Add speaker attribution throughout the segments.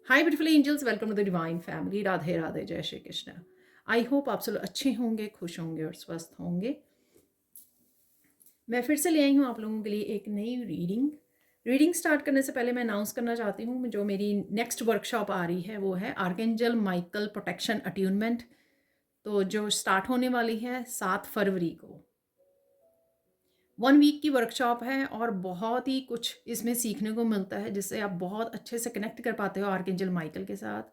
Speaker 1: Hi beautiful angels, welcome to the divine family. Radhe Radhe, जय Shri Krishna. I hope आप सब अच्छे होंगे, खुश होंगे और स्वस्थ होंगे। मैं फिर से ले आई हूँ आप लोगों के लिए एक नई रीडिंग स्टार्ट करने से पहले मैं अनाउंस करना चाहती हूँ जो मेरी नेक्स्ट वर्कशॉप आ रही है वो है आर्कएंजल माइकल प्रोटेक्शन अट्यूनमेंट। तो जो स्टार्ट होने वाली है 7 फरवरी को। 1 वीक की वर्कशॉप है और बहुत ही कुछ इसमें सीखने को मिलता है जिससे आप बहुत अच्छे से कनेक्ट कर पाते हो आर्कएंजल माइकल के साथ।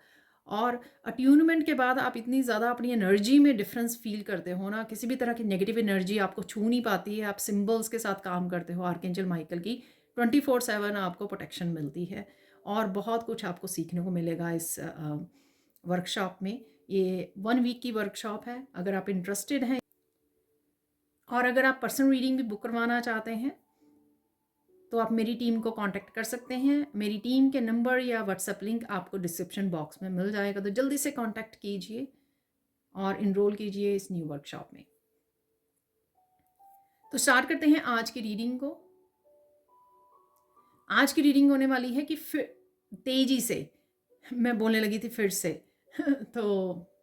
Speaker 1: और अट्यूनमेंट के बाद आप इतनी ज़्यादा अपनी एनर्जी में डिफरेंस फील करते हो ना, किसी भी तरह की नेगेटिव एनर्जी आपको छू नहीं पाती है। आप सिंबल्स के साथ काम करते हो आर्कएंजल माइकल की 24/7 आपको प्रोटेक्शन मिलती है और बहुत कुछ आपको सीखने को मिलेगा इस वर्कशॉप में। ये 1 वीक की वर्कशॉप है। अगर आप इंटरेस्टेड हैं और अगर आप पर्सनल रीडिंग भी बुक करवाना चाहते हैं तो आप मेरी टीम को कांटेक्ट कर सकते हैं। मेरी टीम के नंबर या व्हाट्सएप लिंक आपको डिस्क्रिप्शन बॉक्स में मिल जाएगा, तो जल्दी से कांटेक्ट कीजिए और इनरोल कीजिए इस न्यू वर्कशॉप में। तो स्टार्ट करते हैं आज की रीडिंग को। आज की रीडिंग होने वाली है कि फिर तेजी से मैं बोलने लगी थी फिर से तो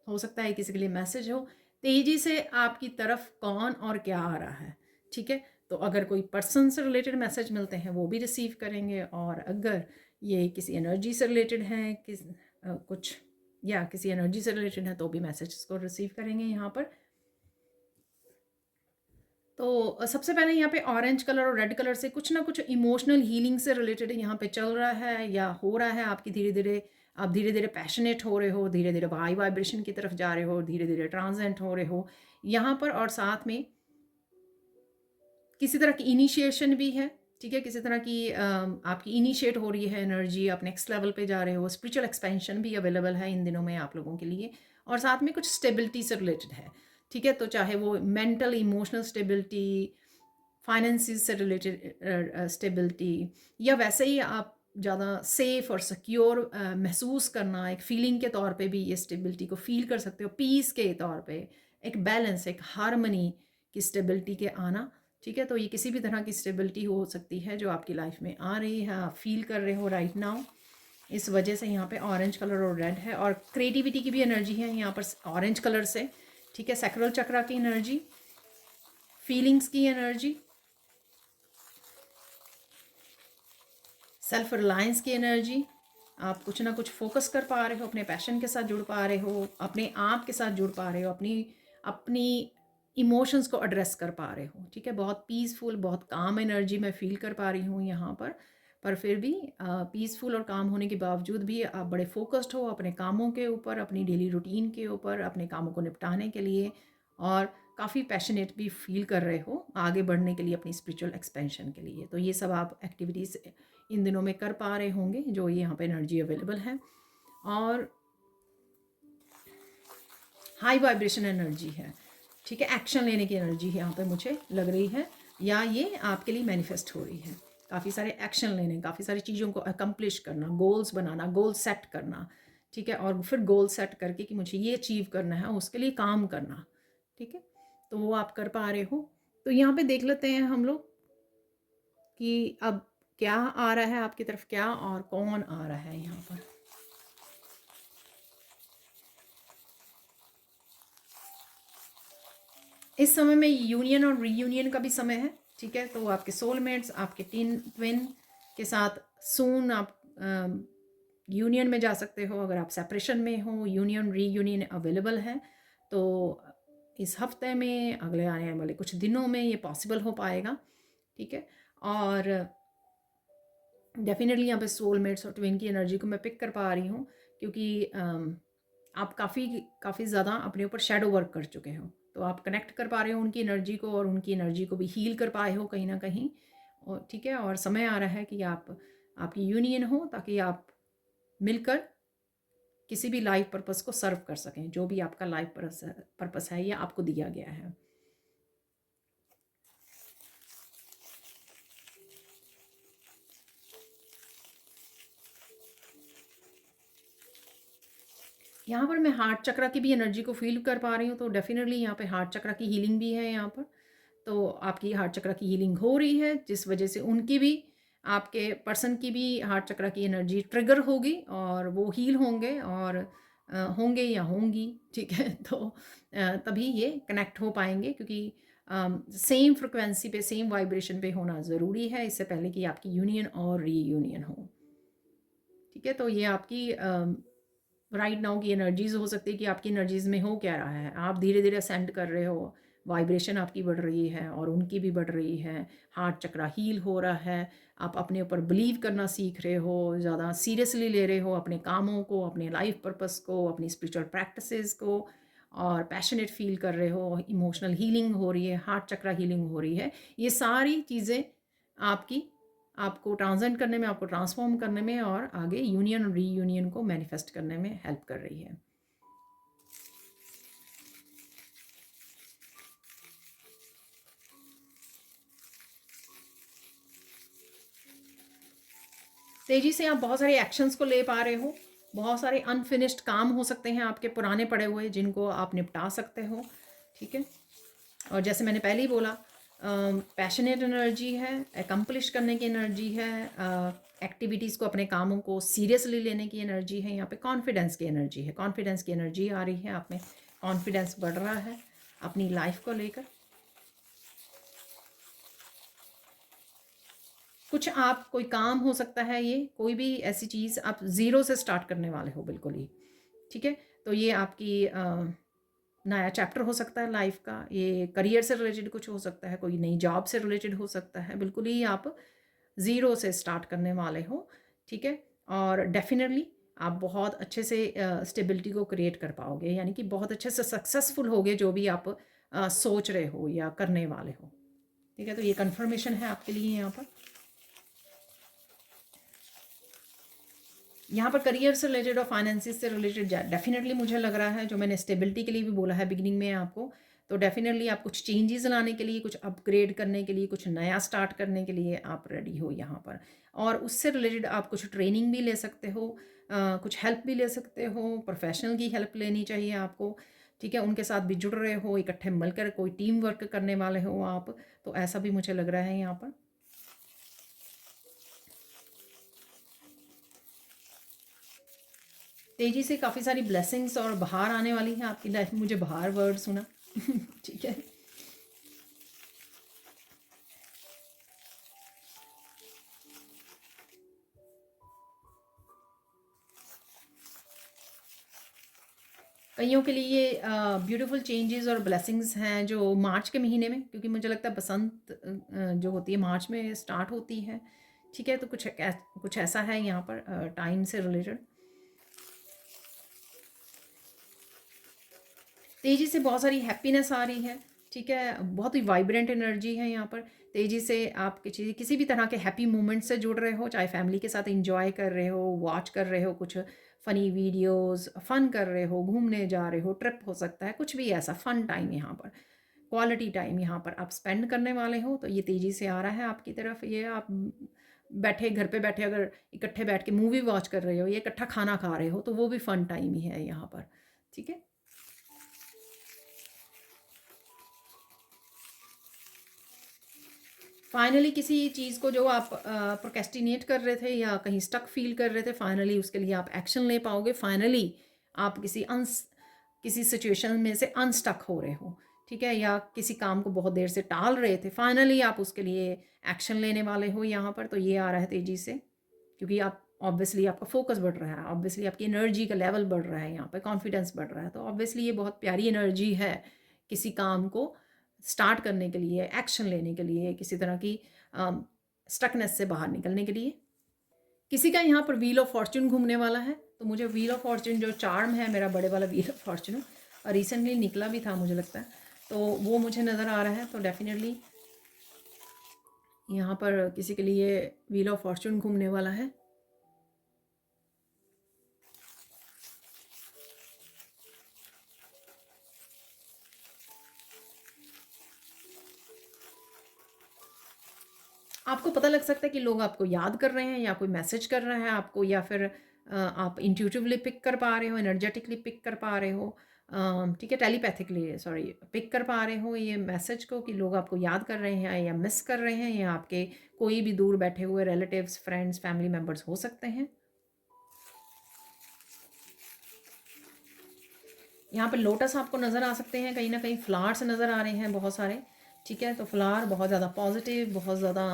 Speaker 1: हो सकता है किसी के लिए मैसेज हो। तेजी से आपकी तरफ कौन और क्या आ रहा है, ठीक है। तो अगर कोई पर्सन से रिलेटेड मैसेज मिलते हैं वो भी रिसीव करेंगे, और अगर ये किसी एनर्जी से रिलेटेड है कुछ या किसी एनर्जी से रिलेटेड है तो भी मैसेज को रिसीव करेंगे यहाँ पर। तो सबसे पहले यहाँ पे ऑरेंज कलर और रेड कलर से कुछ ना कुछ इमोशनल हीलिंग से रिलेटेड यहाँ पे चल रहा है या हो रहा है। आपकी आप धीरे धीरे पैशनेट हो रहे हो, धीरे धीरे हाई वाइब्रेशन की तरफ जा रहे हो, धीरे धीरे ट्रांसेंट हो रहे हो यहाँ पर। और साथ में किसी तरह की इनिशिएशन भी है, ठीक है। किसी तरह की आपकी इनिशिएट हो रही है एनर्जी, आप नेक्स्ट लेवल पे जा रहे हो। स्पिरिचुअल एक्सपेंशन भी अवेलेबल है इन दिनों में आप लोगों के लिए। और साथ में कुछ स्टेबिलिटी से रिलेटेड है, ठीक है। तो चाहे वो मेंटल इमोशनल स्टेबिलिटी, फाइनेंसिस से रिलेटेड स्टेबिलिटी, या वैसे ही आप ज़्यादा सेफ और सिक्योर महसूस करना, एक फीलिंग के तौर पे भी ये स्टेबिलिटी को फील कर सकते हो। पीस के तौर पे एक बैलेंस, एक हारमनी की स्टेबिलिटी के आना, ठीक है। तो ये किसी भी तरह की स्टेबिलिटी हो सकती है जो आपकी लाइफ में आ रही है, आप फील कर रहे हो राइट नाउ। इस वजह से यहाँ पे ऑरेंज कलर और रेड है। और क्रिएटिविटी की भी एनर्जी है यहाँ पर ऑरेंज कलर से, ठीक है। सैक्रल चक्रा की एनर्जी, फीलिंग्स की एनर्जी, सेल्फ रिलायंस की एनर्जी। आप कुछ ना कुछ फोकस कर पा रहे हो, अपने पैशन के साथ जुड़ पा रहे हो, अपने आप के साथ जुड़ पा रहे हो, अपनी अपनी इमोशंस को एड्रेस कर पा रहे हो, ठीक है। बहुत पीसफुल, बहुत काम एनर्जी मैं फील कर पा रही हूँ यहाँ पर फिर भी पीसफुल और काम होने के बावजूद भी आप बड़े फोकस्ड हो अपने कामों के ऊपर, अपनी डेली रूटीन के ऊपर, अपने कामों को निपटाने के लिए। और काफ़ी पैशनेट भी फील कर रहे हो आगे बढ़ने के लिए, अपनी स्पिरिचुअल एक्सपेंशन के लिए। तो ये सब आप एक्टिविटीज़ इन दिनों में कर पा रहे होंगे जो ये यहाँ पे एनर्जी अवेलेबल है। और हाई वाइब्रेशन एनर्जी है, ठीक है। एक्शन लेने की एनर्जी यहाँ पे मुझे लग रही है, या ये आपके लिए मैनिफेस्ट हो रही है। काफ़ी सारे एक्शन लेने, काफ़ी सारी चीज़ों को अकम्प्लिश करना, गोल्स बनाना, गोल सेट करना, ठीक है। और फिर गोल सेट करके कि मुझे ये अचीव करना है, उसके लिए काम करना, ठीक है। तो वो आप कर पा रहे हो। तो यहाँ पे देख लेते हैं हम लोग कि अब क्या आ रहा है आपकी तरफ, क्या और कौन आ रहा है यहाँ पर। इस समय में यूनियन और रीयूनियन का भी समय है, ठीक है। तो आपके सोलमेट्स, आपके ट्विन के साथ सून आप यूनियन में जा सकते हो। अगर आप सेपरेशन में हो, यूनियन रीयूनियन अवेलेबल है। तो इस हफ्ते में, अगले आने वाले कुछ दिनों में ये पॉसिबल हो पाएगा, ठीक है। और डेफिनेटली यहाँ पे सोलमेट्स और ट्विन की एनर्जी को मैं पिक कर पा रही हूँ, क्योंकि आप काफ़ी ज़्यादा अपने ऊपर शेडो वर्क कर चुके हो। तो आप कनेक्ट कर पा रहे हो उनकी एनर्जी को, और उनकी एनर्जी को भी हील कर पाए हो कहीं ना कहीं, और ठीक है। और समय आ रहा है कि आपकी यूनियन हो, ताकि आप मिलकर किसी भी लाइफ पर्पस को सर्व कर सकें, जो भी आपका लाइफ पर्पस है या आपको दिया गया है। यहाँ पर मैं हार्ट चक्रा की भी एनर्जी को फील कर पा रही हूँ। तो डेफिनेटली यहाँ पे हार्ट चक्रा की हीलिंग भी है यहाँ पर। तो आपकी हार्ट चक्रा की हीलिंग हो रही है, जिस वजह से उनकी भी आपके पर्सन की भी हार्ट चक्र की एनर्जी ट्रिगर होगी और वो हील होंगे और होंगे या होंगी, ठीक है? तो तभी ये कनेक्ट हो पाएँगे, क्योंकि सेम फ्रीक्वेंसी पे, सेम वाइब्रेशन पे होना ज़रूरी है, इससे पहले कि आपकी यूनियन और रीयूनियन हो, ठीक है? तो ये आपकी राइट नाउ की एनर्जीज़ हो सकती है कि आपकी एनर्जीज़ में हो क्या रहा है। आप धीरे-धीरे असेंड कर रहे हो, वाइब्रेशन आपकी बढ़ रही है और उनकी भी बढ़ रही है, हार्ट चक्रा हील हो रहा है, आप अपने ऊपर बिलीव करना सीख रहे हो, ज़्यादा सीरियसली ले रहे हो अपने कामों को, अपने लाइफ पर्पस को, अपनी स्पिरिचुअल प्रैक्टिसेस को, और पैशनेट फील कर रहे हो, इमोशनल हीलिंग हो रही है, हार्ट चक्रा हीलिंग हो रही है। ये सारी चीज़ें आपकी आपको ट्रांसेंड करने में, आपको ट्रांसफॉर्म करने में और आगे यूनियन और रीयूनियन को मैनिफेस्ट करने में हेल्प कर रही है। तेज़ी से आप बहुत सारे एक्शंस को ले पा रहे हो, बहुत सारे अनफिनिश्ड काम हो सकते हैं आपके पुराने पड़े हुए, जिनको आप निपटा सकते हो, ठीक है? और जैसे मैंने पहले ही बोला, पैशनेट एनर्जी है, एकम्प्लिश करने की एनर्जी है, एक्टिविटीज़ को, अपने कामों को सीरियसली लेने की एनर्जी है, यहाँ पे कॉन्फिडेंस की एनर्जी है, कॉन्फिडेंस की एनर्जी आ रही है, आप में कॉन्फिडेंस बढ़ रहा है अपनी लाइफ को लेकर। कुछ आप कोई काम हो सकता है, ये कोई भी ऐसी चीज़ आप ज़ीरो से स्टार्ट करने वाले हो बिल्कुल ही, ठीक है? तो ये आपकी नया चैप्टर हो सकता है लाइफ का, ये करियर से रिलेटेड कुछ हो सकता है, कोई नई जॉब से रिलेटेड हो सकता है, बिल्कुल ही आप ज़ीरो से स्टार्ट करने वाले हो, ठीक है? और डेफ़िनेटली आप बहुत अच्छे से स्टेबिलिटी को क्रिएट कर पाओगे, यानी कि बहुत अच्छे से सक्सेसफुल होगे जो भी आप सोच रहे हो या करने वाले हो, ठीक है? तो ये कन्फर्मेशन है आपके लिए यहाँ पर। यहाँ पर करियर से रिलेटेड और फाइनेंसिस से रिलेटेड डेफिनेटली मुझे लग रहा है, जो मैंने स्टेबिलिटी के लिए भी बोला है बिगिनिंग में आपको, तो डेफिनेटली आप कुछ चेंजेस लाने के लिए, कुछ अपग्रेड करने के लिए, कुछ नया स्टार्ट करने के लिए आप रेडी हो यहाँ पर। और उससे रिलेटेड आप कुछ ट्रेनिंग भी ले सकते हो, कुछ हेल्प भी ले सकते हो, प्रोफेशनल की हेल्प लेनी चाहिए आपको, ठीक है? उनके साथ भी जुड़ रहे हो, इकट्ठे मिलकर कोई टीम वर्क करने वाले हो आप, तो ऐसा भी मुझे लग रहा है यहाँ पर। तेज़ी से काफ़ी सारी ब्लेसिंग्स और बहार आने वाली है आपकी लाइफ में, मुझे बहार वर्ड सुना ठीक है? कईयों के लिए ये ब्यूटीफुल चेंजेस और ब्लेसिंग्स हैं जो मार्च के महीने में, क्योंकि मुझे लगता है बसंत जो होती है मार्च में स्टार्ट होती है, ठीक है? तो कुछ ऐसा है यहाँ पर टाइम से रिलेटेड। तेज़ी से बहुत सारी हैप्पीनेस आ रही है, ठीक है? बहुत ही वाइब्रेंट एनर्जी है यहाँ पर। तेज़ी से आप किसी भी तरह के हैप्पी मोमेंट से जुड़ रहे हो, चाहे फैमिली के साथ एंजॉय कर रहे हो, वॉच कर रहे हो कुछ फ़नी वीडियोज़, फ़न कर रहे हो, घूमने जा रहे हो, ट्रिप हो सकता है, कुछ भी ऐसा फ़न टाइम यहाँ पर, क्वालिटी टाइम यहाँ पर आप स्पेंड करने वाले हो, तो ये तेज़ी से आ रहा है आपकी तरफ। ये आप बैठे, घर पे बैठे अगर इकट्ठे बैठ के मूवी वॉच कर रहे हो या इकट्ठा खाना खा रहे हो, तो वो भी फ़न टाइम ही है यहाँ पर, ठीक है? फाइनली किसी चीज़ को जो आप प्रोक्रेस्टिनेट कर रहे थे या कहीं स्टक फील कर रहे थे, फाइनली उसके लिए आप एक्शन ले पाओगे। फाइनली आप किसी सिचुएशन में से अनस्टक हो रहे हो, ठीक है? या किसी काम को बहुत देर से टाल रहे थे, फाइनली आप उसके लिए एक्शन लेने वाले हो यहाँ पर। तो ये आ रहा है तेज़ी से, क्योंकि आप ऑब्वियसली आपका फोकस बढ़ रहा है, ऑब्वियसली आपकी एनर्जी का लेवल बढ़ रहा है, यहाँ पे कॉन्फिडेंस बढ़ रहा है, तो ऑब्वियसली ये बहुत प्यारी एनर्जी है किसी काम को स्टार्ट करने के लिए, एक्शन लेने के लिए, किसी तरह की स्टकनेस से बाहर निकलने के लिए। किसी का यहाँ पर व्हील ऑफ फॉर्च्यून घूमने वाला है, तो मुझे व्हील ऑफ फॉर्च्यून जो चार्म है, मेरा बड़े वाला व्हील ऑफ फॉर्च्यून रिसेंटली निकला भी था मुझे लगता है, तो वो मुझे नज़र आ रहा है। तो डेफिनेटली यहाँ पर किसी के लिए व्हील ऑफ फॉर्च्यून घूमने वाला है। आपको पता लग सकता है कि लोग आपको याद कर रहे हैं या कोई मैसेज कर रहा है आपको, या फिर आप इंट्यूटिवली पिक कर पा रहे हो, एनर्जेटिकली पिक कर पा रहे हो, ठीक है, टेलीपैथिकली सॉरी पिक कर पा रहे हो ये मैसेज को कि लोग आपको याद कर रहे हैं या मिस कर रहे हैं, या आपके कोई भी दूर बैठे हुए रिलेटिव्स, फ्रेंड्स, फैमिली मेम्बर्स हो सकते हैं। यहाँ पे लोटस आपको नज़र आ सकते हैं, कहीं ना कहीं फ्लावर्स नज़र आ रहे हैं बहुत सारे। ठीक है, तो फ्लावर बहुत ज़्यादा पॉजिटिव, बहुत ज़्यादा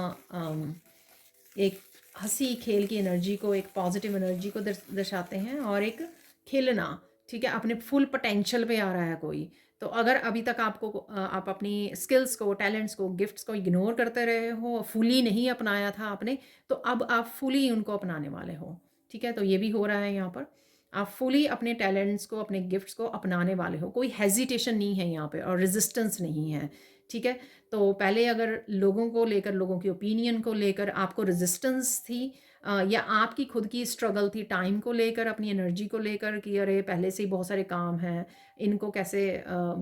Speaker 1: एक हंसी खेल की एनर्जी को, एक पॉजिटिव एनर्जी को दर्शाते हैं, और एक खिलना। ठीक है, अपने फुल पोटेंशियल पे आ रहा है कोई। तो अगर अभी तक आपको आप अपनी स्किल्स को, टैलेंट्स को, गिफ्ट्स को इग्नोर करते रहे हो, फुली नहीं अपनाया था आपने, तो अब आप फुली उनको अपनाने वाले हो। ठीक है, तो ये भी हो रहा है यहाँ पर। आप फुली अपने टैलेंट्स को, अपने गिफ्ट्स को अपनाने वाले हो। कोई हेजिटेशन नहीं है यहाँ पे, और रेजिस्टेंस नहीं है। ठीक है, तो पहले अगर लोगों को लेकर, लोगों की ओपिनियन को लेकर आपको रेजिस्टेंस थी, या आपकी खुद की स्ट्रगल थी टाइम को लेकर, अपनी एनर्जी को लेकर कि अरे पहले से ही बहुत सारे काम हैं, इनको कैसे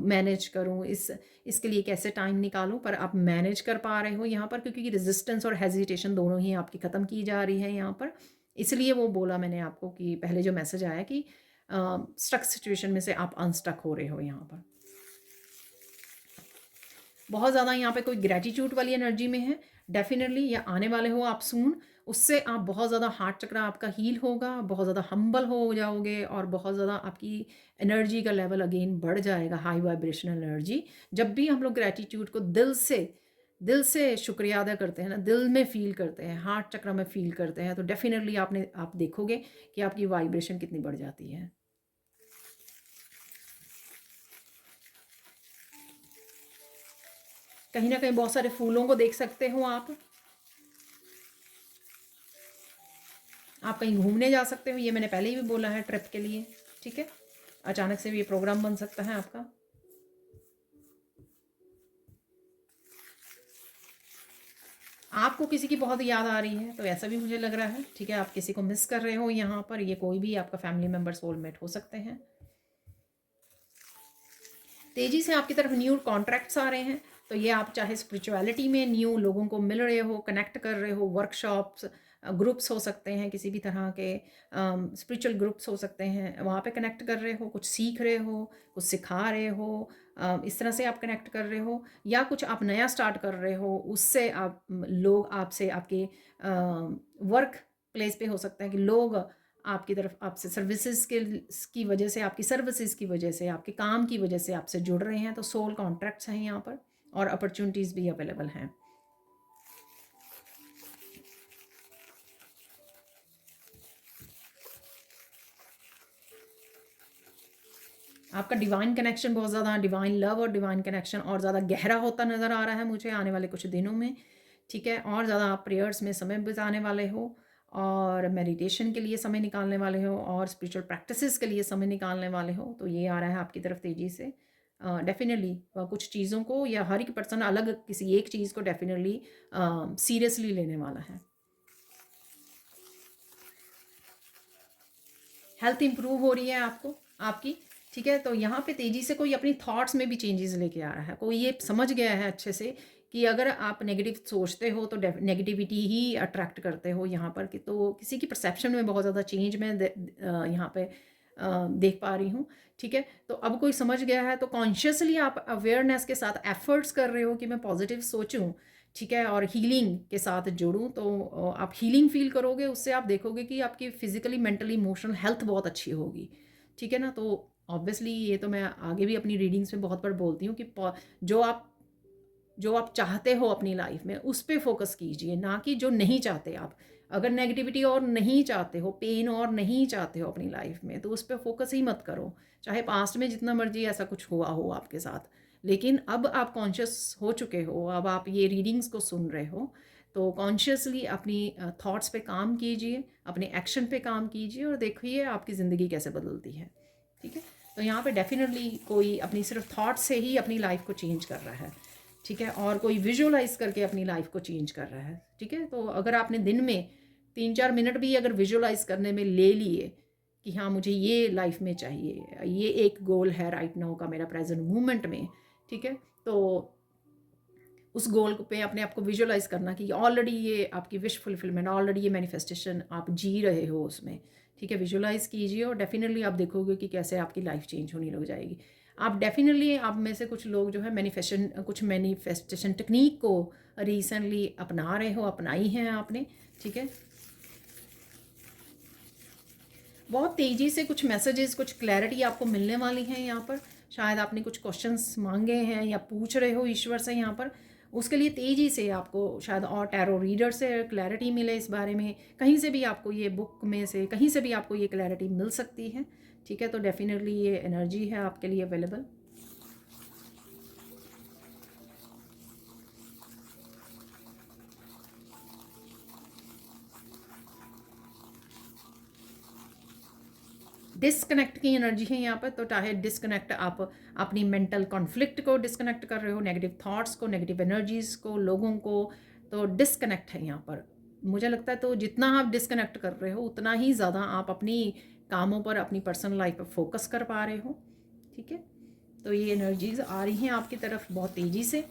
Speaker 1: मैनेज करूं, इसके लिए कैसे टाइम निकालूं, पर आप मैनेज कर पा रहे हो यहाँ पर, क्योंकि रेजिस्टेंस और हेजिटेशन दोनों ही आपकी ख़त्म की जा रही है यहाँ पर। इसलिए वो बोला मैंने आपको कि पहले जो मैसेज आया कि स्टक सिचुएशन में से आप अनस्टक हो रहे हो यहाँ पर। बहुत ज़्यादा यहाँ पे कोई ग्रेटिट्यूड वाली एनर्जी में है डेफिनेटली, या आने वाले हो आप सून। उससे आप बहुत ज़्यादा हार्ट चक्र आपका हील होगा, बहुत ज़्यादा हम्बल हो जाओगे, और बहुत ज़्यादा आपकी एनर्जी का लेवल अगेन बढ़ जाएगा, हाई वाइब्रेशनल एनर्जी। जब भी हम लोग ग्रेटिट्यूड को दिल से शुक्रिया अदा करते हैं ना, दिल में फील करते हैं, हार्ट चक्र में फील करते हैं, तो डेफिनेटली आप देखोगे कि आपकी वाइब्रेशन कितनी बढ़ जाती है। कहीं ना कहीं बहुत सारे फूलों को देख सकते हो आप कहीं घूमने जा सकते हो, ये मैंने पहले ही भी बोला है ट्रिप के लिए। ठीक है, अचानक से भी ये प्रोग्राम बन सकता है आपका। आपको किसी की बहुत याद आ रही है, तो ऐसा भी मुझे लग रहा है। ठीक है, आप किसी को मिस कर रहे हो यहाँ पर, ये कोई भी आपका फैमिली मेम्बर, सोलमेट हो सकते हैं। तेजी से आपकी तरफ न्यू कॉन्ट्रैक्ट्स आ रहे हैं, तो ये आप चाहे स्पिरिचुअलिटी में न्यू लोगों को मिल रहे हो, कनेक्ट कर रहे हो, वर्कशॉप्स, ग्रुप्स हो सकते हैं, किसी भी तरह के स्पिरिचुअल ग्रुप्स हो सकते हैं, वहाँ पे कनेक्ट कर रहे हो, कुछ सीख रहे हो, कुछ सिखा रहे हो, इस तरह से आप कनेक्ट कर रहे हो, या कुछ आप नया स्टार्ट कर रहे हो, उससे आप लोग आपसे, आपके वर्क प्लेस पे हो सकता है कि लोग आपकी तरफ, आपसे सर्विसेज के की वजह से, आपकी सर्विसेज की वजह से, आपके काम की वजह से आपसे जुड़ रहे हैं। तो सोल कॉन्ट्रैक्ट्स हैं यहाँ पर, और अपॉर्चुनिटीज़ भी अवेलेबल हैं। आपका डिवाइन कनेक्शन बहुत ज़्यादा, डिवाइन लव और डिवाइन कनेक्शन और ज़्यादा गहरा होता नज़र आ रहा है मुझे आने वाले कुछ दिनों में। ठीक है, और ज़्यादा आप प्रेयर्स में समय बिताने वाले हो, और मेडिटेशन के लिए समय निकालने वाले हो, और स्पिरिचुअल प्रैक्टिसेस के लिए समय निकालने वाले हो। तो ये आ रहा है आपकी तरफ तेज़ी से। डेफिनेटली कुछ चीज़ों को, या हर एक पर्सन अलग किसी एक चीज़ को डेफिनेटली सीरियसली लेने वाला है। हेल्थ इंप्रूव हो रही है आपकी। ठीक है, तो यहाँ पे तेज़ी से कोई अपनी थॉट्स में भी चेंजेस लेके आ रहा है। कोई ये समझ गया है अच्छे से कि अगर आप नेगेटिव सोचते हो तो नेगेटिविटी ही अट्रैक्ट करते हो यहाँ पर, कि तो किसी की परसेप्शन में बहुत ज़्यादा चेंज मैं यहाँ पे देख पा रही हूँ। ठीक है, तो अब कोई समझ गया है, तो कॉन्शियसली आप अवेयरनेस के साथ एफर्ट्स कर रहे हो कि मैं पॉजिटिव सोचूं। ठीक है, और हीलिंग के साथ जुड़ूं, तो आप हीलिंग फील करोगे, उससे आप देखोगे कि आपकी फिजिकली, मेंटली, इमोशनल हेल्थ बहुत अच्छी होगी। ठीक है ना, तो ऑब्वियसली ये तो मैं आगे भी अपनी रीडिंग्स में बहुत बार बोलती हूँ कि जो आप जो आप चाहते हो अपनी लाइफ में, उस पर फोकस कीजिए, ना कि जो नहीं चाहते आप। अगर नेगेटिविटी और नहीं चाहते हो, पेन और नहीं चाहते हो अपनी लाइफ में, तो उस पर फोकस ही मत करो, चाहे पास्ट में जितना मर्जी ऐसा कुछ हुआ हो आपके साथ। लेकिन अब आप कॉन्शियस हो चुके हो, अब आप ये रीडिंग्स को सुन रहे हो, तो कॉन्शियसली अपनी थॉट्स पे काम कीजिए, अपने एक्शन पे काम कीजिए, और देखिए आपकी ज़िंदगी कैसे बदलती है। ठीक है, तो यहाँ पे डेफिनेटली कोई अपनी सिर्फ थॉट से ही अपनी लाइफ को चेंज कर रहा है। ठीक है, और कोई विजुअलाइज करके अपनी लाइफ को चेंज कर रहा है। ठीक है, तो अगर आपने दिन में 3-4 मिनट भी अगर विजुअलाइज करने में ले लिए कि हाँ मुझे ये लाइफ में चाहिए, ये एक गोल है राइट नाउ का मेरा प्रेजेंट मोमेंट में। ठीक है, तो उस गोल पे अपने आप को विजुअलाइज करना कि ऑलरेडी ये आपकी विश फुलफिलमेंट, ऑलरेडी ये मैनिफेस्टेशन आप जी रहे हो उसमें। ठीक है, विजुलाइज़ कीजिए और डेफ़िनेटली आप देखोगे कि कैसे आपकी लाइफ़ चेंज होने लग जाएगी। आप डेफ़िनेटली, आप में से कुछ लोग जो है मैनिफेस्टेशन टेक्नीक को रिसेंटली अपना रहे हो, अपनाई हैं आपने, ठीक है। बहुत तेज़ी से कुछ मैसेजेस, कुछ क्लैरिटी आपको मिलने वाली हैं यहाँ पर। शायद आपने कुछ क्वेश्चंस मांगे हैं या पूछ रहे हो ईश्वर से यहाँ पर, उसके लिए तेज़ी से आपको शायद और टैरो रीडर से क्लैरिटी मिले इस बारे में। कहीं से भी आपको ये बुक में से कहीं से भी आपको ये क्लैरिटी मिल सकती है, ठीक है। तो डेफिनेटली ये एनर्जी है आपके लिए अवेलेबल। डिस्कनेक्ट की एनर्जी है यहाँ पर। तो चाहे डिस्कनेक्ट आप अपनी मेंटल कॉन्फ्लिक्ट को डिस्कनेक्ट कर रहे हो, नेगेटिव थॉट्स को, नेगेटिव एनर्जीज़ को, लोगों को, तो डिस्कनेक्ट है यहाँ पर। मुझे लगता है तो जितना आप डिस्कनेक्ट कर रहे हो उतना ही ज़्यादा आप अपनी कामों पर, अपनी पर्सनल लाइफ पर फोकस कर पा रहे हो, ठीक है। तो ये एनर्जीज आ रही हैं आपकी तरफ बहुत तेज़ी से।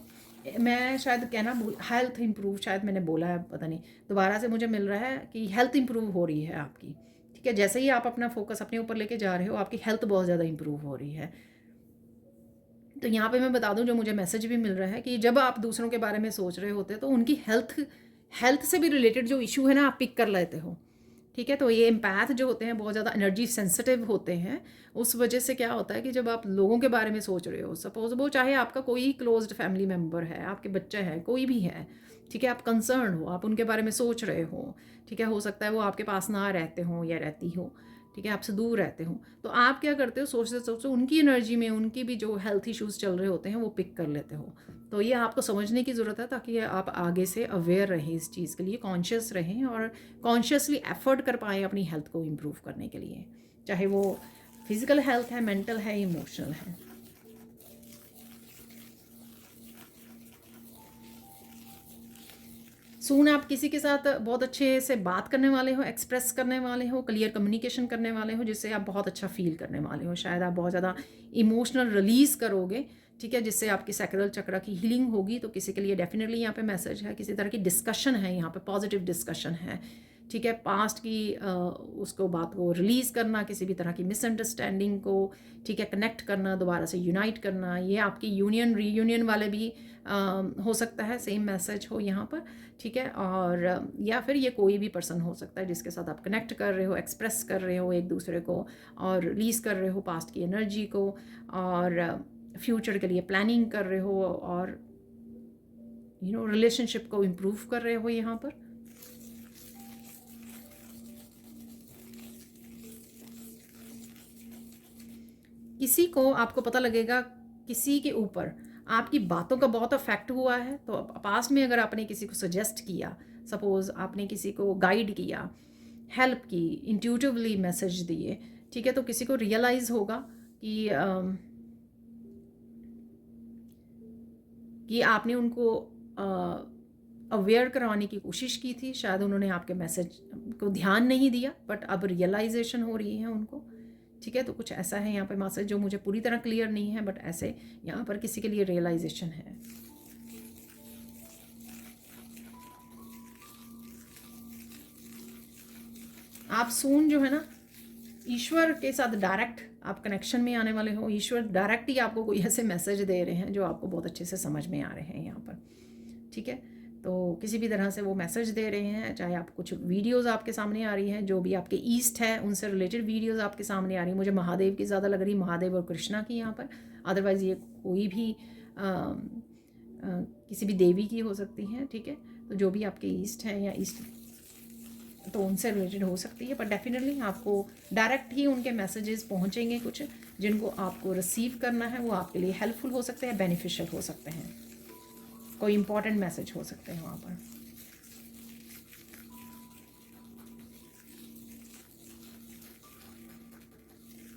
Speaker 1: मैं शायद कहना भूल, हेल्थ इंप्रूव शायद मैंने बोला है, पता नहीं, दोबारा से मुझे मिल रहा है कि हेल्थ इंप्रूव हो रही है आपकी, ठीक है। जैसे ही आप अपना फोकस अपने ऊपर लेके जा रहे हो, आपकी हेल्थ बहुत ज़्यादा इंप्रूव हो रही है। तो यहाँ पे मैं बता दूँ, जो मुझे मैसेज भी मिल रहा है कि जब आप दूसरों के बारे में सोच रहे होते तो उनकी हेल्थ से भी रिलेटेड जो इशू है ना, आप पिक कर लेते हो, ठीक है। तो ये एम्पैथ जो होते हैं बहुत ज़्यादा एनर्जी सेंसिटिव होते हैं। उस वजह से क्या होता है कि जब आप लोगों के बारे में सोच रहे हो, सपोज वो चाहे आपका कोई क्लोज्ड फैमिली मेम्बर है, आपके बच्चे हैं, कोई भी है, ठीक है, आप कंसर्न हो, आप उनके बारे में सोच रहे हो, ठीक है। हो सकता है वो आपके पास ना रहते हों या रहती हो, ठीक है, आपसे दूर रहते हो, तो आप क्या करते हो, सोचते सोचते उनकी एनर्जी में उनकी भी जो हेल्थ इश्यूज़ चल रहे होते हैं वो पिक कर लेते हो। तो ये आपको समझने की ज़रूरत है, ताकि आप आगे से अवेयर रहें, इस चीज़ के लिए कॉन्शियस रहें और कॉन्शियसली एफर्ट कर पाएँ अपनी हेल्थ को इम्प्रूव करने के लिए, चाहे वो फिज़िकल हेल्थ है, मेंटल है, इमोशनल है। सून आप किसी के साथ बहुत अच्छे से बात करने वाले हो, एक्सप्रेस करने वाले हो, क्लियर कम्युनिकेशन करने वाले हो, जिससे आप बहुत अच्छा फील करने वाले हो। शायद आप बहुत ज़्यादा इमोशनल रिलीज़ करोगे, ठीक है, जिससे आपकी सैक्रल चक्र की हीलिंग होगी। तो किसी के लिए डेफिनेटली यहाँ पे मैसेज है, किसी तरह की डिस्कशन है यहाँ पे, पॉजिटिव डिस्कशन है, ठीक है। पास्ट की उसको बात को रिलीज़ करना, किसी भी तरह की मिसअंडरस्टैंडिंग को, ठीक है, कनेक्ट करना, दोबारा से यूनाइट करना। ये आपकी यूनियन रीयूनियन वाले भी हो सकता है, सेम मैसेज हो यहाँ पर, ठीक है। और या फिर ये कोई भी पर्सन हो सकता है जिसके साथ आप कनेक्ट कर रहे हो, एक्सप्रेस कर रहे हो एक दूसरे को और रिलीज़ कर रहे हो पास्ट की एनर्जी को, और फ्यूचर के लिए प्लानिंग कर रहे हो, और रिलेशनशिप को इम्प्रूव कर रहे हो यहाँ पर। किसी को, आपको पता लगेगा किसी के ऊपर आपकी बातों का बहुत अफेक्ट हुआ है। तो पास्ट में अगर आपने किसी को सजेस्ट किया, सपोज आपने किसी को गाइड किया, हेल्प की, इंट्यूटिवली मैसेज दिए, ठीक है, तो किसी को रियलाइज़ होगा कि आपने उनको अवेयर करवाने की कोशिश की थी। शायद उन्होंने आपके मैसेज को ध्यान नहीं दिया, बट अब रियलाइजेशन हो रही है उनको, ठीक है। तो कुछ ऐसा है यहाँ पे मैसेज जो मुझे पूरी तरह क्लियर नहीं है, बट ऐसे यहाँ पर किसी के लिए रियलाइजेशन है। आप सून जो है ना, ईश्वर के साथ डायरेक्ट आप कनेक्शन में आने वाले हो। ईश्वर डायरेक्ट ही आपको कोई ऐसे मैसेज दे रहे हैं जो आपको बहुत अच्छे से समझ में आ रहे हैं यहाँ पर, ठीक है। तो किसी भी तरह से वो मैसेज दे रहे हैं, चाहे आप कुछ वीडियोस आपके सामने आ रही हैं, जो भी आपके ईस्ट है उनसे रिलेटेड वीडियोस आपके सामने आ रही हैं। मुझे महादेव की ज़्यादा लग रही, महादेव और कृष्णा की यहाँ पर। अदरवाइज़ ये कोई भी किसी भी देवी की हो सकती हैं, ठीक है। तो जो भी आपके ईस्ट हैं या ईस्ट, तो उनसे रिलेटेड हो सकती है, पर डेफिनेटली आपको डायरेक्ट ही उनके मैसेजेस पहुंचेंगे कुछ, जिनको आपको रिसीव करना है। वो आपके लिए हेल्पफुल हो सकते हैं, बेनिफिशियल हो सकते हैं, कोई इंपॉर्टेंट मैसेज हो सकते हैं वहाँ पर।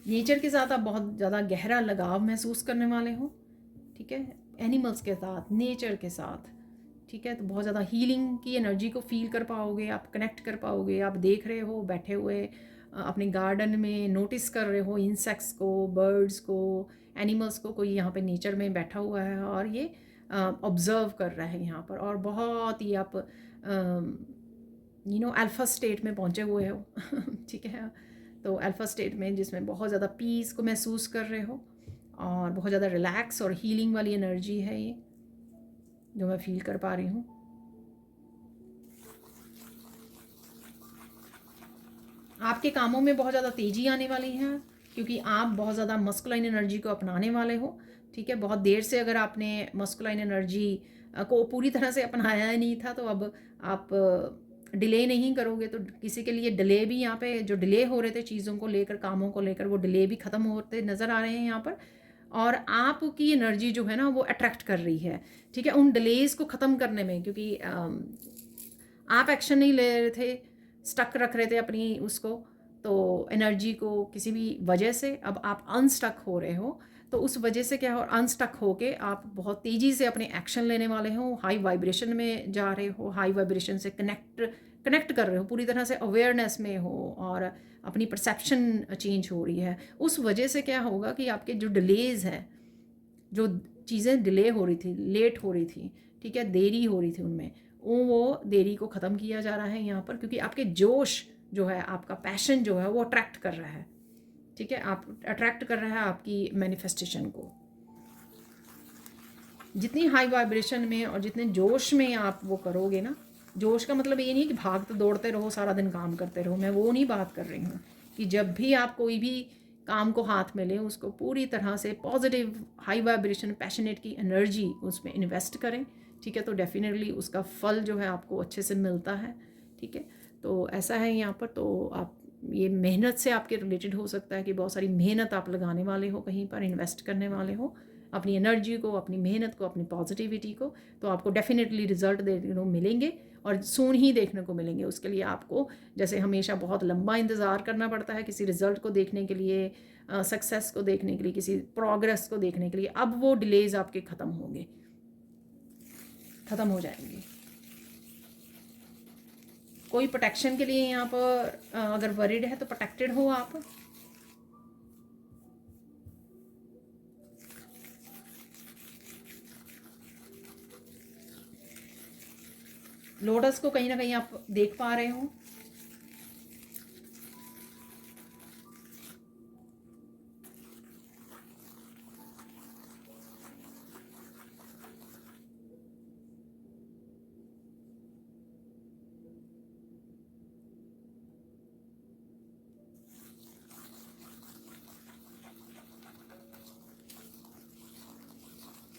Speaker 1: नेचर के साथ आप बहुत ज़्यादा गहरा लगाव महसूस करने वाले हो, ठीक है, एनिमल्स के साथ, नेचर के साथ, ठीक है। तो बहुत ज़्यादा हीलिंग की एनर्जी को फील कर पाओगे, आप कनेक्ट कर पाओगे। आप देख रहे हो बैठे हुए अपने गार्डन में, नोटिस कर रहे हो इंसेक्ट्स को, बर्ड्स को, एनिमल्स को। कोई यहाँ पे नेचर में बैठा हुआ है और ये ऑब्ज़र्व कर रहा है यहाँ पर, और बहुत ही आप अल्फ़ा स्टेट में पहुँचे हुए हो ठीक है। तो अल्फ़ा स्टेट में जिसमें बहुत ज़्यादा पीस को महसूस कर रहे हो और बहुत ज़्यादा रिलैक्स और हीलिंग वाली एनर्जी है ये जो मैं फील कर पा रही हूँ। आपके कामों में बहुत ज़्यादा तेज़ी आने वाली है क्योंकि आप बहुत ज़्यादा मस्कुलाइन एनर्जी को अपनाने वाले हो। ठीक है, बहुत देर से अगर आपने मस्कुलाइन एनर्जी को पूरी तरह से अपनाया ही नहीं था, तो अब आप डिले नहीं करोगे, तो किसी के लिए डिले भी यहाँ पे जो डिले हो रहे थे चीज़ों को लेकर, कामों को लेकर, वो डिले भी ख़त्म होते नज़र आ रहे हैं यहाँ पर। और आपकी एनर्जी जो है ना वो अट्रैक्ट कर रही है, ठीक है, उन डिलेज़ को ख़त्म करने में, क्योंकि आप एक्शन नहीं ले रहे थे, स्टक रख रहे थे अपनी उसको, तो एनर्जी को किसी भी वजह से अब आप अनस्टक हो रहे हो। तो उस वजह से क्या हो, अनस्टक होके आप बहुत तेज़ी से अपने एक्शन लेने वाले हो, हाई वाइब्रेशन में जा रहे हो, हाई वाइब्रेशन से कनेक्ट कर रहे हो, पूरी तरह से अवेयरनेस में हो और अपनी परसेप्शन चेंज हो रही है। उस वजह से क्या होगा कि आपके जो डिलेज़ हैं, जो चीज़ें डिले हो रही थी, लेट हो रही थी, ठीक है, देरी हो रही थी उनमें, वो देरी को ख़त्म किया जा रहा है यहाँ पर, क्योंकि आपके जोश जो है, आपका पैशन जो है वो अट्रैक्ट कर रहा है। ठीक है, आप अट्रैक्ट कर रहा है आपकी मैनिफेस्टेशन को। जितनी हाई वाइब्रेशन में और जितने जोश में आप वो करोगे ना, जोश का मतलब ये नहीं कि भागते दौड़ते रहो, सारा दिन काम करते रहो, मैं वो नहीं बात कर रही हूँ। कि जब भी आप कोई भी काम को हाथ में लें, उसको पूरी तरह से पॉजिटिव हाई वाइब्रेशन पैशनेट की एनर्जी उसमें इन्वेस्ट करें। ठीक है, तो डेफिनेटली उसका फल जो है आपको अच्छे से मिलता है। ठीक है, तो ऐसा है यहाँ पर। तो आप ये मेहनत से आपके रिलेटेड हो सकता है कि बहुत सारी मेहनत आप लगाने वाले हो, कहीं पर इन्वेस्ट करने वाले हो अपनी एनर्जी को, अपनी मेहनत को, अपनी पॉजिटिविटी को, तो आपको डेफिनेटली रिजल्ट देखने को मिलेंगे और सून ही देखने को मिलेंगे। उसके लिए आपको जैसे हमेशा बहुत लंबा इंतज़ार करना पड़ता है किसी रिज़ल्ट को देखने के लिए, सक्सेस को देखने के लिए, किसी प्रोग्रेस को देखने के लिए, अब वो डिलेज़ आपके ख़त्म होंगे, ख़त्म हो जाएंगे। कोई प्रोटेक्शन के लिए यहाँ पर अगर वरीड है तो प्रोटेक्टेड हो आप। लोटस को कहीं ना कहीं आप देख पा रहे हो।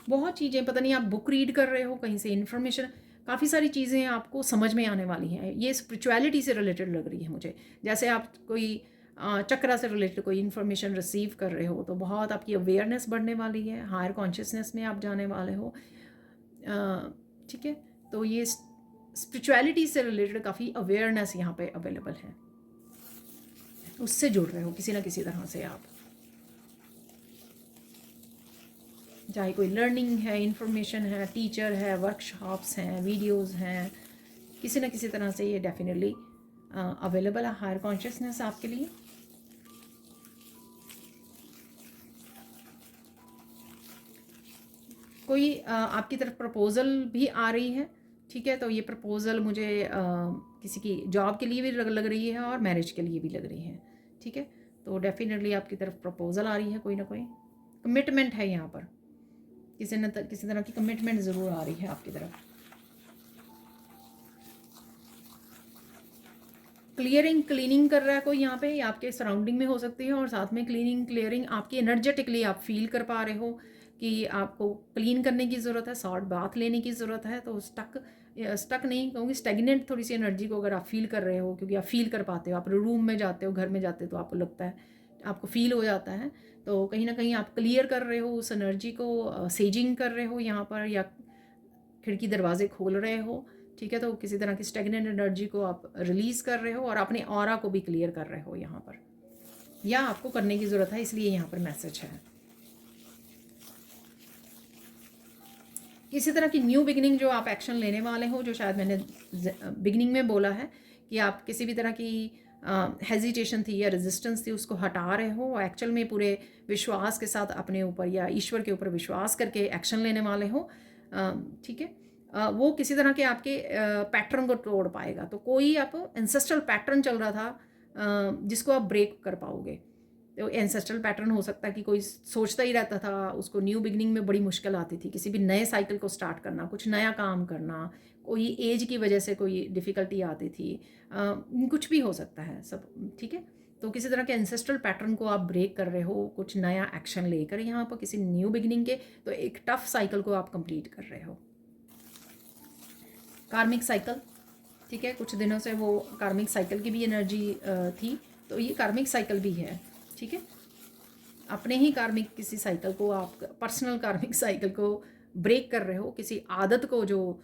Speaker 1: बहुत चीज़ें, पता नहीं आप बुक रीड कर रहे हो, कहीं से इन्फॉर्मेशन, काफ़ी सारी चीज़ें आपको समझ में आने वाली हैं। ये स्पिरिचुअलिटी से रिलेटेड लग रही है मुझे, जैसे आप कोई चक्रा से रिलेटेड कोई इन्फॉर्मेशन रिसीव कर रहे हो, तो बहुत आपकी अवेयरनेस बढ़ने वाली है, हायर कॉन्शियसनेस में आप जाने वाले हो। ठीक है, तो ये स्पिरिचुअलिटी से रिलेटेड काफ़ी अवेयरनेस यहाँ पे अवेलेबल है, उससे जुड़ रहे हो किसी ना किसी तरह से आप, चाहे कोई लर्निंग है, इंफॉर्मेशन है, टीचर है, वर्कशॉप्स हैं, वीडियोस हैं, किसी ना किसी तरह से ये डेफिनेटली अवेलेबल है हायर कॉन्शियसनेस आपके लिए। कोई आपकी तरफ प्रपोज़ल भी आ रही है। ठीक है, तो ये प्रपोज़ल मुझे किसी की जॉब के लिए भी लग रही है और मैरिज के लिए भी लग रही है। ठीक है, तो डेफिनेटली आपकी तरफ प्रपोज़ल आ रही है, कोई ना कोई कमिटमेंट है यहाँ पर, किसी तरह की कमिटमेंट ज़रूर आ रही है आपकी तरफ। क्लीनिंग कर रहा है कोई यहाँ पे, आपके सराउंडिंग में हो सकती है, और साथ में क्लियरिंग आपकी एनर्जेटिकली आप फील कर पा रहे हो कि आपको क्लीन करने की ज़रूरत है, शॉर्ट बाथ लेने की ज़रूरत है। तो स्टक नहीं कहूँगी, स्टेगनेंट थोड़ी सी एनर्जी को अगर आप फील कर रहे हो, क्योंकि आप फील कर पाते हो, आप रूम में जाते हो, घर में जाते हो, तो आपको लगता है, आपको फील हो जाता है। तो कहीं ना कहीं आप क्लियर कर रहे हो उस एनर्जी को, सेजिंग कर रहे हो यहाँ पर, या खिड़की दरवाजे खोल रहे हो। ठीक है, तो किसी तरह की स्टेगनेंट एनर्जी को आप रिलीज़ कर रहे हो और अपने ऑरा को भी क्लियर कर रहे हो यहाँ पर, या आपको करने की ज़रूरत है, इसलिए यहाँ पर मैसेज है। किसी तरह की न्यू बिगिनिंग जो आप एक्शन लेने वाले हो, जो शायद मैंने बिगिनिंग में बोला है कि आप किसी भी तरह की हेजिटेशन थी या रेजिस्टेंस थी, उसको हटा रहे हो, एक्चुअल में पूरे विश्वास के साथ अपने ऊपर या ईश्वर के ऊपर विश्वास करके एक्शन लेने वाले हो। ठीक है, वो किसी तरह के आपके पैटर्न को तोड़ पाएगा। तो कोई आप एंसेस्ट्रल पैटर्न चल रहा था जिसको आप ब्रेक कर पाओगे। तो एंसेस्ट्रल पैटर्न हो सकता है कि कोई सोचता ही रहता था, उसको न्यू बिगनिंग में बड़ी मुश्किल आती थी, किसी भी नए साइकिल को स्टार्ट करना, कुछ नया काम करना, कोई एज की वजह से कोई डिफ़िकल्टी आती थी, कुछ भी हो सकता है सब, ठीक है। तो किसी तरह के एंसेस्ट्रल पैटर्न को आप ब्रेक कर रहे हो कुछ नया एक्शन लेकर यहाँ पर किसी न्यू बिगनिंग के, तो एक टफ साइकिल को आप कंप्लीट कर रहे हो। कार्मिक साइकिल, ठीक है, कुछ दिनों से वो कार्मिक साइकिल की भी एनर्जी थी, तो ये कार्मिक साइकिल भी है, ठीक है। अपने ही कार्मिक किसी साइकिल को आप पर्सनल कार्मिक साइकिल को ब्रेक कर रहे हो, किसी आदत को जो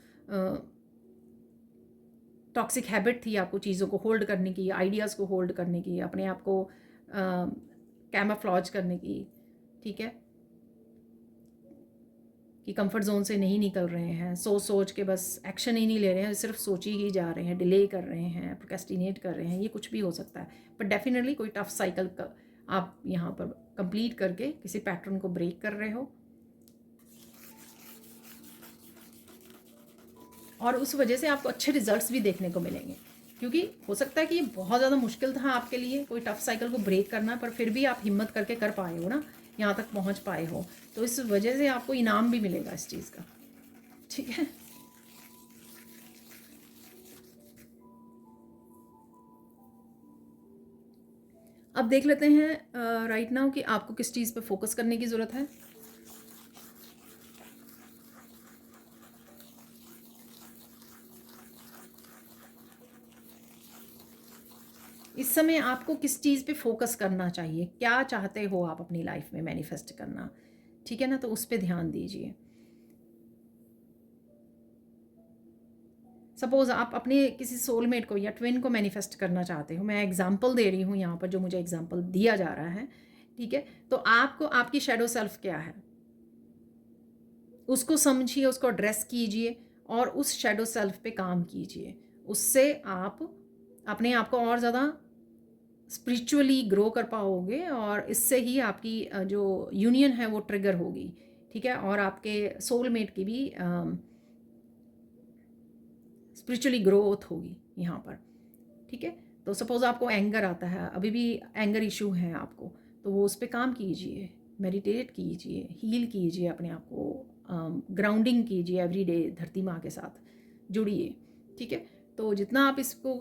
Speaker 1: टॉक्सिक हैबिट थी आपको चीज़ों को होल्ड करने की, आइडियाज़ को होल्ड करने की, अपने आप को कैमोफ्लेज करने की, ठीक है, कि कंफर्ट जोन से नहीं निकल रहे हैं, सोच के बस एक्शन ही नहीं ले रहे हैं, सिर्फ सोच ही जा रहे हैं, डिले कर रहे हैं, प्रोक्रेस्टिनेट कर रहे हैं, ये कुछ भी हो सकता है। बट डेफिनेटली कोई टफ साइकिल का आप यहाँ पर कंप्लीट करके किसी पैटर्न को ब्रेक कर रहे हो, और उस वजह से आपको अच्छे रिजल्ट्स भी देखने को मिलेंगे। क्योंकि हो सकता है कि ये बहुत ज़्यादा मुश्किल था आपके लिए कोई टफ साइकिल को ब्रेक करना, पर फिर भी आप हिम्मत करके कर पाए हो ना, यहाँ तक पहुँच पाए हो, तो इस वजह से आपको इनाम भी मिलेगा इस चीज़ का, ठीक है। अब देख लेते हैं राइट नाउ कि आपको किस चीज़ पे फोकस करने की ज़रूरत है। इस समय आपको किस चीज़ पे फोकस करना चाहिए, क्या चाहते हो आप अपनी लाइफ में मैनिफेस्ट करना, ठीक है ना, तो उस पर ध्यान दीजिए। सपोज़ आप अपने किसी सोलमेट को या ट्विन को मैनिफेस्ट करना चाहते हो, मैं एग्जांपल दे रही हूँ यहाँ पर, जो मुझे एग्जांपल दिया जा रहा है, ठीक है। तो आपको आपकी शैडो सेल्फ क्या है उसको समझिए, उसको एड्रेस कीजिए और उस शैडो सेल्फ पे काम कीजिए। उससे आप अपने आप को और ज़्यादा स्पिरिचुअली ग्रो कर पाओगे, और इससे ही आपकी जो यूनियन है वो ट्रिगर होगी, ठीक है, और आपके सोलमेट की भी स्पिरिचुअली ग्रोथ होगी यहाँ पर, ठीक है। तो सपोज़ आपको एंगर आता है, अभी भी एंगर इशू है आपको, तो वो उस पर काम कीजिए, मेडिटेट कीजिए, हील कीजिए अपने आप को, ग्राउंडिंग कीजिए एवरी डे, धरती माँ के साथ जुड़िए, ठीक है। तो जितना आप इसको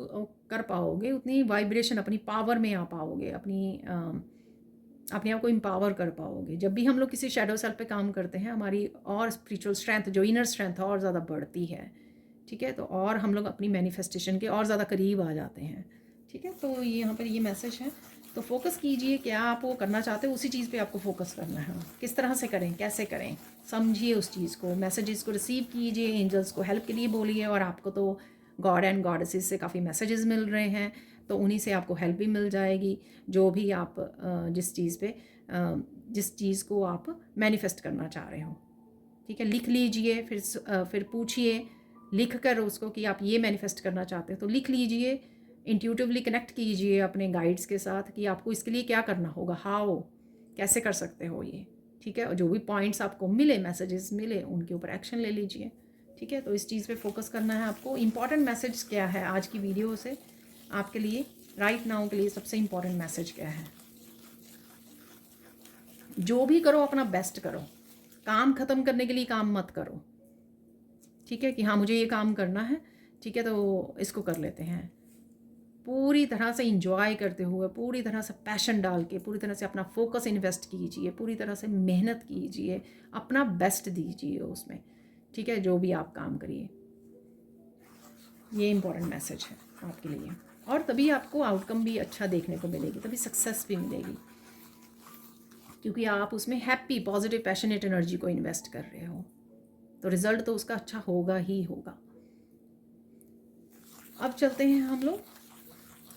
Speaker 1: कर पाओगे उतनी वाइब्रेशन अपनी पावर में आ पाओगे, अपने आप को एम्पावर कर पाओगे। जब भी हम लोग किसी शैडो सेल्फ पे काम करते हैं, हमारी और स्पिरिचुअल स्ट्रेंथ, जो इनर स्ट्रेंथ है, और ज़्यादा बढ़ती है, ठीक है। तो और हम लोग अपनी मैनिफेस्टेशन के और ज़्यादा करीब आ जाते हैं, ठीक है। तो ये यहाँ पर ये मैसेज है, तो फोकस कीजिए, क्या आप वो करना चाहते हो उसी चीज़ पे आपको फोकस करना है। किस तरह से करें, कैसे करें, समझिए उस चीज़ को, मैसेजेस को रिसीव कीजिए, एंजल्स को हेल्प के लिए बोलिए, और आपको तो गॉड एंड गॉडेसेस से काफ़ी मैसेजेस मिल रहे हैं, तो उन्हीं से आपको हेल्प भी मिल जाएगी, जो भी आप जिस चीज़ को आप मैनिफेस्ट करना चाह रहे हो, ठीक है। लिख लीजिए, फिर पूछिए, लिख कर उसको कि आप ये मैनिफेस्ट करना चाहते हो, तो लिख लीजिए, इंट्यूटिवली कनेक्ट कीजिए अपने गाइड्स के साथ कि आपको इसके लिए क्या करना होगा, हाउ, कैसे कर सकते हो ये, ठीक है। और जो भी पॉइंट्स आपको मिले, मैसेजेस मिले, उनके ऊपर एक्शन ले लीजिए, ठीक है। तो इस चीज़ पे फोकस करना है आपको। इंपॉर्टेंट मैसेज क्या है आज की वीडियो से आपके लिए, राइट नाउ के लिए सबसे इंपॉर्टेंट मैसेज क्या है? जो भी करो अपना बेस्ट करो, काम ख़त्म करने के लिए काम मत करो, ठीक है, कि हाँ मुझे ये काम करना है, ठीक है, तो इसको कर लेते हैं। पूरी तरह से इंजॉय करते हुए, पूरी तरह से पैशन डाल के, पूरी तरह से अपना फोकस इन्वेस्ट कीजिए, पूरी तरह से मेहनत कीजिए, अपना बेस्ट दीजिए उसमें, ठीक है, जो भी आप काम करिए। ये इंपॉर्टेंट मैसेज है आपके लिए, और तभी आपको आउटकम भी अच्छा देखने को मिलेगी, तभी सक्सेस भी मिलेगी, क्योंकि आप उसमें हैप्पी, पॉजिटिव, पैशनेट एनर्जी को इन्वेस्ट कर रहे हो, तो रिजल्ट तो उसका अच्छा होगा ही होगा। अब चलते हैं हम लोग,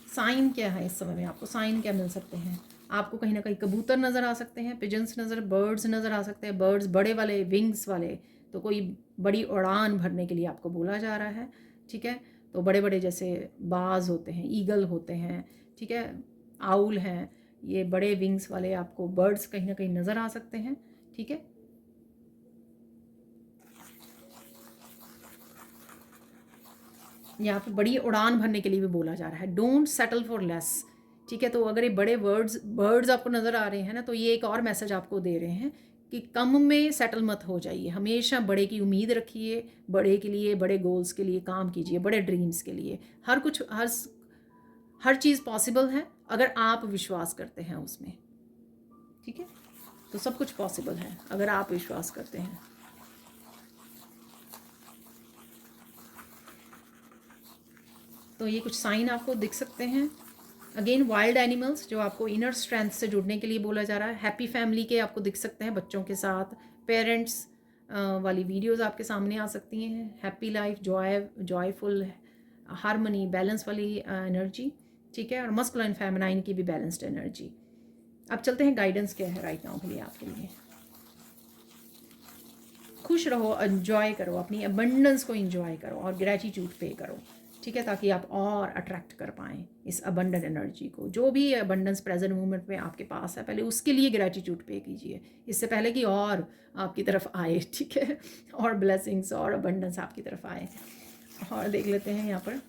Speaker 1: साइन क्या है इस समय में, आपको साइन क्या मिल सकते हैं। आपको कहीं ना कहीं कबूतर नज़र आ सकते हैं, पिजन्स बर्ड्स नज़र आ सकते हैं, बर्ड्स बड़े वाले विंग्स वाले, तो कोई बड़ी उड़ान भरने के लिए आपको बोला जा रहा है, ठीक है। तो बड़े बड़े जैसे बाज होते हैं, ईगल होते हैं, ठीक है, आउल हैं, ये बड़े विंग्स वाले आपको बर्ड्स कहीं ना कहीं नज़र आ सकते हैं, ठीक है। यहाँ पे बड़ी उड़ान भरने के लिए भी बोला जा रहा है, डोंट सेटल फॉर लेस, ठीक है। तो अगर ये बड़े बर्ड्स आपको नज़र आ रहे हैं ना, तो ये एक और मैसेज आपको दे रहे हैं कि कम में सेटल मत हो जाइए, हमेशा बड़े की उम्मीद रखिए, बड़े के लिए, बड़े गोल्स के लिए काम कीजिए, बड़े ड्रीम्स के लिए। हर चीज़ पॉसिबल है अगर आप विश्वास करते हैं उसमें। ठीक है, तो सब कुछ पॉसिबल है अगर आप विश्वास करते हैं। तो ये कुछ साइन आपको दिख सकते हैं। अगेन वाइल्ड एनिमल्स जो आपको इनर स्ट्रेंथ से जुड़ने के लिए बोला जा रहा है। हैप्पी फैमिली के आपको दिख सकते हैं बच्चों के साथ, पेरेंट्स वाली वीडियोस आपके सामने आ सकती हैं। Happy life, joyful, harmony, balance वाली एनर्जी। ठीक है, और मस्कुलाइन फेमिनाइन की भी बैलेंस्ड एनर्जी। अब चलते हैं गाइडेंस क्या है राइट नाउ के लिए आपके लिए। खुश रहो, एंजॉय करो, अपनी अबंडेंस को एंजॉय करो और ग्रेटिट्यूड पे करो। ठीक है, ताकि आप और अट्रैक्ट कर पाएँ इस अबंडेंट एनर्जी को। जो भी अबंडेंस प्रेजेंट मोमेंट में आपके पास है, पहले उसके लिए ग्रेटिट्यूड पे कीजिए, इससे पहले कि और आपकी तरफ आए। ठीक है, और ब्लेसिंग्स और अबंडेंस आपकी तरफ आए। और देख लेते हैं यहाँ पर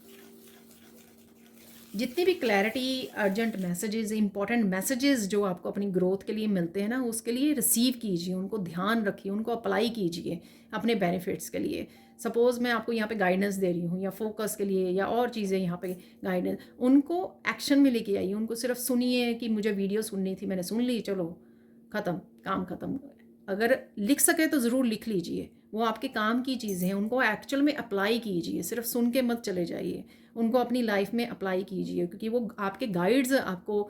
Speaker 1: जितनी भी clarity, urgent messages, important messages जो आपको अपनी ग्रोथ के लिए मिलते हैं ना, उसके लिए रिसीव कीजिए, उनको ध्यान रखिए, उनको अप्लाई कीजिए अपने बेनिफिट्स के लिए। सपोज़ मैं आपको यहाँ पे गाइडेंस दे रही हूँ या फोकस के लिए या और चीज़ें यहाँ पे गाइडेंस, उनको एक्शन में लेके आइए। उनको सिर्फ सुनिए कि मुझे वीडियो सुननी थी, मैंने सुन ली, चलो ख़त्म, काम ख़त्म। अगर लिख सके तो ज़रूर लिख लीजिए, वो आपके काम की चीज़ें हैं, उनको एक्चुअल में अप्लाई कीजिए, सिर्फ सुन के मत चले जाइए, उनको अपनी लाइफ में अप्लाई कीजिए, क्योंकि वो आपके गाइड्स आपको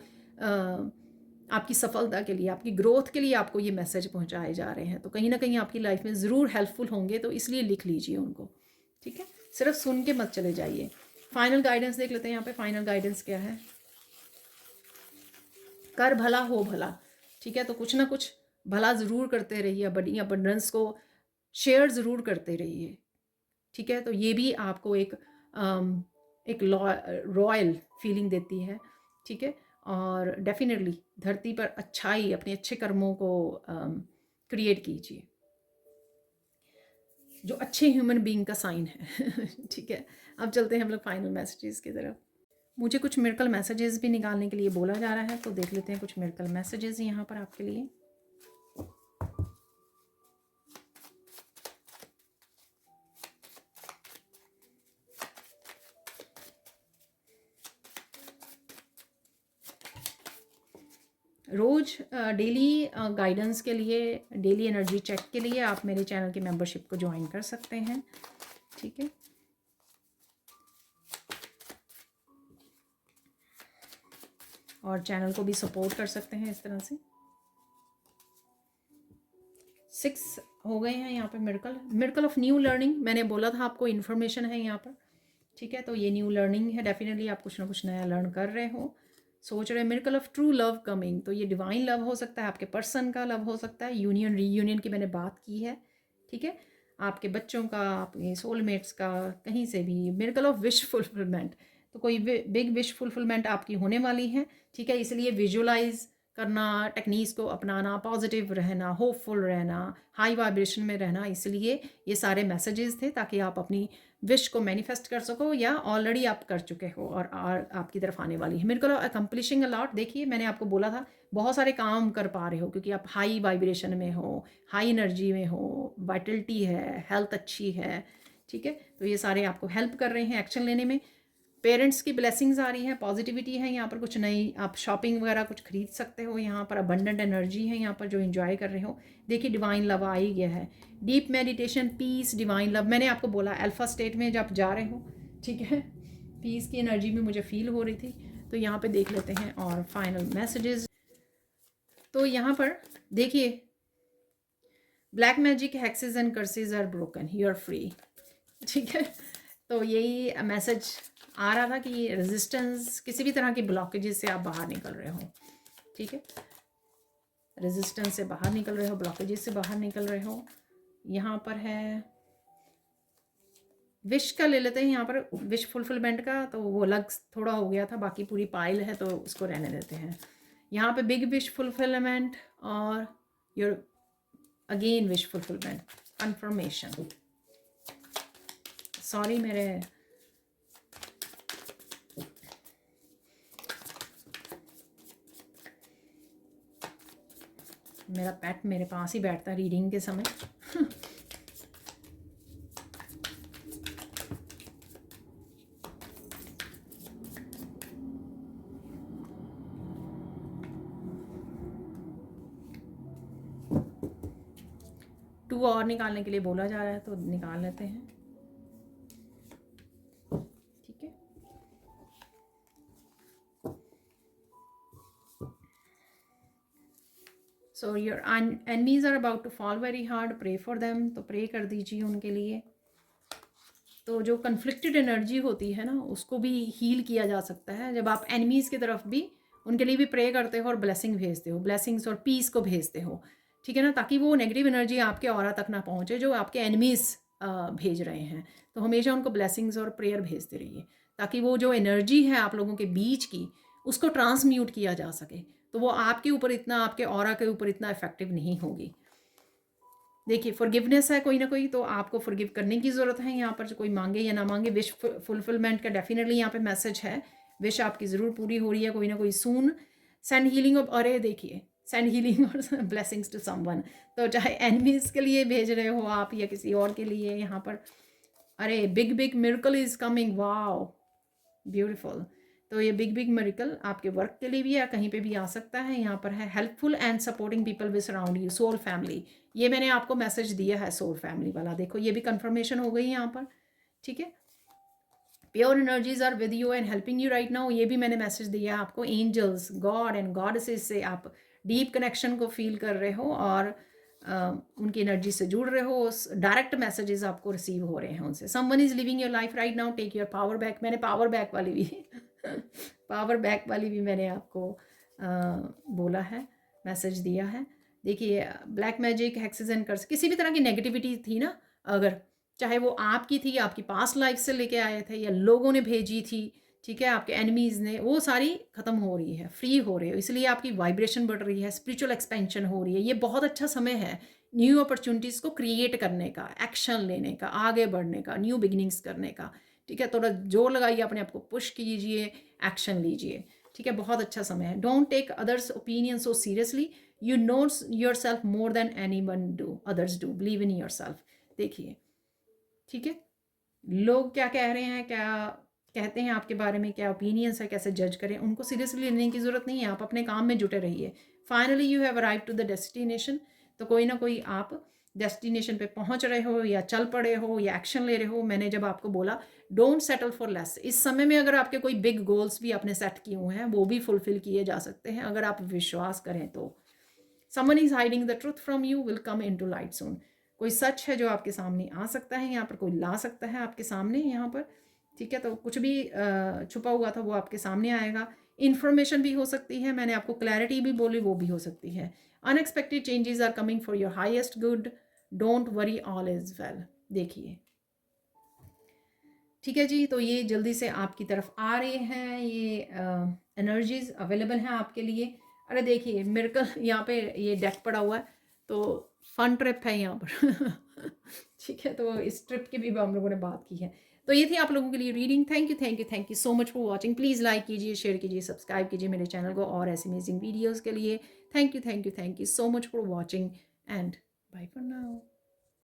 Speaker 1: आपकी सफलता के लिए, आपकी ग्रोथ के लिए आपको ये मैसेज पहुंचाए जा रहे हैं। तो कहीं ना कहीं आपकी लाइफ में ज़रूर हेल्पफुल होंगे, तो इसलिए लिख लीजिए उनको। ठीक है, सिर्फ सुन के मत चले जाइए। फाइनल गाइडेंस देख लेते हैं यहाँ पे। फाइनल गाइडेंस क्या है? कर भला हो भला। ठीक है, तो कुछ ना कुछ भला ज़रूर करते रहिए, बड़ी अबंडेंस को शेयर ज़रूर करते रहिए। ठीक है, तो ये भी आपको एक रॉयल फीलिंग देती है। ठीक है, और डेफिनेटली धरती पर अच्छाई, अपने अच्छे कर्मों को क्रिएट कीजिए, जो अच्छे ह्यूमन बीइंग का साइन है। ठीक है, अब चलते हैं हम लोग फाइनल मैसेजेस की तरफ। मुझे कुछ मिरेकल मैसेजेस भी निकालने के लिए बोला जा रहा है, तो देख लेते हैं कुछ मिरेकल मैसेजेस यहाँ पर आपके लिए। रोज़ डेली गाइडेंस के लिए, डेली एनर्जी चेक के लिए आप मेरे चैनल की मेंबरशिप को ज्वाइन कर सकते हैं। ठीक है, और चैनल को भी सपोर्ट कर सकते हैं इस तरह से। 6 हो गए हैं यहाँ पे मिरेकल ऑफ न्यू लर्निंग। मैंने बोला था आपको इन्फॉर्मेशन है यहाँ पर। ठीक है, तो ये न्यू लर्निंग है, डेफिनेटली आप कुछ ना कुछ नया लर्न कर रहे हो, सोच रहे हैं। Miracle of true love coming, तो ये डिवाइन लव हो सकता है, आपके पर्सन का लव हो सकता है, यूनियन रीयूनियन की मैंने बात की है। ठीक है, आपके बच्चों का, आपके सोलमेट्स का, कहीं से भी। मिरेकल ऑफ विश फुलफिलमेंट, तो कोई बिग विश फुलफिलमेंट आपकी होने वाली है। ठीक है, इसलिए विजुअलाइज करना, टेक्निक्स को अपनाना, पॉजिटिव रहना, होपफुल रहना, हाई वाइब्रेशन में रहना, इसलिए ये सारे मैसेजेस थे, ताकि आप अपनी विश को मैनिफेस्ट कर सको, या ऑलरेडी आप कर चुके हो और आपकी तरफ आने वाली है। मेरे को अकम्पलिशिंग अलॉट, देखिए मैंने आपको बोला था बहुत सारे काम कर पा रहे हो, क्योंकि आप हाई वाइब्रेशन में हो, हाई एनर्जी में हो, वाइटलिटी है, हेल्थ अच्छी है। ठीक है, तो ये सारे आपको हेल्प कर रहे हैं एक्शन लेने में। पेरेंट्स की ब्लेसिंग्स आ रही है, पॉजिटिविटी है यहाँ पर, कुछ नई आप शॉपिंग वगैरह कुछ खरीद सकते हो यहाँ पर। अबंडेंट एनर्जी है यहाँ पर जो एंजॉय कर रहे हो। देखिए डिवाइन लव आ ही गया है। Deep meditation, peace, divine love, मैंने आपको बोला अल्फा स्टेट में जब जा रहे हो। ठीक है, पीस की एनर्जी भी मुझे फील हो रही थी। तो यहाँ पे देख लेते हैं और फाइनल मैसेजेस। तो यहाँ पर देखिए, black magic, hexes and curses are broken, you are free. ठीक है, तो यही मैसेज आ रहा था कि रेजिस्टेंस, किसी भी तरह की ब्लॉकेजेस से आप बाहर निकल रहे हो। ठीक है, रेजिस्टेंस से बाहर निकल रहे हो, ब्लॉकेजेस से बाहर निकल रहे हो। यहाँ पर है विश का, ले लेते हैं यहाँ पर विश फुलफिलमेंट का, तो वो अलग थोड़ा हो गया था, बाकी पूरी पाइल है तो उसको रहने देते हैं। यहाँ पे बिग विश फुलफिलमेंट और your again wish fulfilment, confirmation. Sorry, मेरे मेरा पेट मेरे पास ही बैठता है रीडिंग के समय। 2 और निकालने के लिए बोला जा रहा है, तो निकाल लेते हैं। ठीक है, so your enemies are about to fall very hard, pray for them. तो प्रे कर दीजिए उनके लिए। तो जो कन्फ्लिक्टेड एनर्जी होती है ना, उसको भी हील किया जा सकता है जब आप एनिमीज़ की तरफ भी उनके लिए भी प्रे करते हो और ब्लेसिंग भेजते हो, ब्लेसिंग्स और पीस को भेजते हो। ठीक है ना, ताकि वो नेगेटिव एनर्जी आपके ऑरा तक ना पहुँचे जो आपके एनिमीज़ भेज रहे हैं। तो हमेशा उनको ब्लेसिंग्स और प्रेयर भेजते रहिए, ताकि वो जो एनर्जी है आप लोगों के बीच की, उसको ट्रांसम्यूट किया जा सके। तो वो आपके ऊपर इतना, आपके ऑरा के ऊपर इतना इफेक्टिव नहीं होगी। देखिए, फॉरगिवनेस है कोई ना कोई, तो आपको फॉरगिव करने की ज़रूरत है। यहाँ पर जो कोई मांगे या ना मांगे, विश फुलफिलमेंट का डेफिनेटली यहाँ पे मैसेज है। विश आपकी ज़रूर पूरी हो रही है कोई ना कोई सून। सेंड हीलिंग ऑफ, अरे देखिए, सेंड हीलिंग और ब्लेसिंग्स टू समवन। तो चाहे एनिमीज़ के लिए भेज रहे हो आप या किसी और के लिए, यहाँ पर अरे big big miracle is coming, wow beautiful. तो ये बिग बिग मिरेकल आपके वर्क के लिए भी या कहीं पे भी आ सकता है। यहाँ पर है helpful and supporting people with surround you, soul family. ये मैंने आपको मैसेज दिया है सोल फैमिली वाला, देखो ये भी कंफर्मेशन हो गई यहाँ पर। ठीक है, pure energies are with you and helping you right now, ये भी मैंने मैसेज दिया है आपको। एंजल्स, गॉड एंड गॉडेसेस से आप डीप कनेक्शन को फील कर रहे हो और उनकी एनर्जी से जुड़ रहे हो। डायरेक्ट मैसेजेस आपको रिसीव हो रहे हैं उनसे। Someone is living your life right now, take your power back. मैंने पावर बैक वाली भी पावर बैक वाली भी मैंने आपको बोला है, मैसेज दिया है। देखिए, black magic, hexes and curse, किसी भी तरह की नेगेटिविटी थी ना, अगर चाहे वो आपकी थी, आपकी पास्ट लाइफ से लेके आए थे या लोगों ने भेजी थी, ठीक है, आपके एनिमीज़ ने, वो सारी ख़त्म हो रही है, फ्री हो रही है। इसलिए आपकी वाइब्रेशन बढ़ रही है, स्पिरिचुअल एक्सपेंशन हो रही है। ये बहुत अच्छा समय है न्यू अपॉर्चुनिटीज़ को क्रिएट करने का, एक्शन लेने का, आगे बढ़ने का, न्यू बिगिनिंग्स करने का। ठीक है, थोड़ा जोर लगाइए, अपने आप को पुश कीजिए, एक्शन लीजिए। ठीक है, बहुत अच्छा समय है। Don't take others opinion so seriously, you know yourself more than anyone do, others do, believe in yourself. देखिए, ठीक है, लोग क्या कह रहे हैं, क्या कहते हैं आपके बारे में, क्या ओपिनियंस है, कैसे जज करें, उनको सीरियसली लेने की ज़रूरत नहीं है। आप अपने काम में जुटे रहिए। Finally you have arrive to the destination. तो कोई ना कोई आप डेस्टिनेशन पे पहुंच रहे हो या चल पड़े हो या एक्शन ले रहे हो। मैंने जब आपको बोला डोंट सेटल फॉर लेस, इस समय में अगर आपके कोई बिग गोल्स भी आपने सेट किए हुए हैं, वो भी फुलफिल किए जा सकते हैं अगर आप विश्वास करें तो। Someone is hiding the truth from you will come into light soon. कोई सच है जो आपके सामने आ सकता है, यहाँ पर कोई ला सकता है आपके सामने यहाँ पर। ठीक है, तो कुछ भी छुपा हुआ था वो आपके सामने आएगा। इन्फॉर्मेशन भी हो सकती है, मैंने आपको क्लैरिटी भी बोली, वो भी हो सकती है। Unexpected changes are coming for your highest good, don't worry, all is well. देखिए, ठीक है जी, तो ये जल्दी से आपकी तरफ आ रहे हैं, ये एनर्जीज अवेलेबल हैं आपके लिए। अरे देखिए, मिरेकल यहाँ पे ये डेक पड़ा हुआ है, तो फन ट्रिप है यहाँ पर ठीक है, तो इस ट्रिप की भी हम लोगों ने बात की है। तो ये थी आप लोगों के लिए reading. Thank you, thank you, thank you so much for watching. Please like कीजिए, शेयर कीजिए, सब्सक्राइब कीजिए मेरे चैनल को और ऐसी अमेजिंग वीडियोज़ के लिए। Thank you, thank you, thank you so much for watching and bye for now.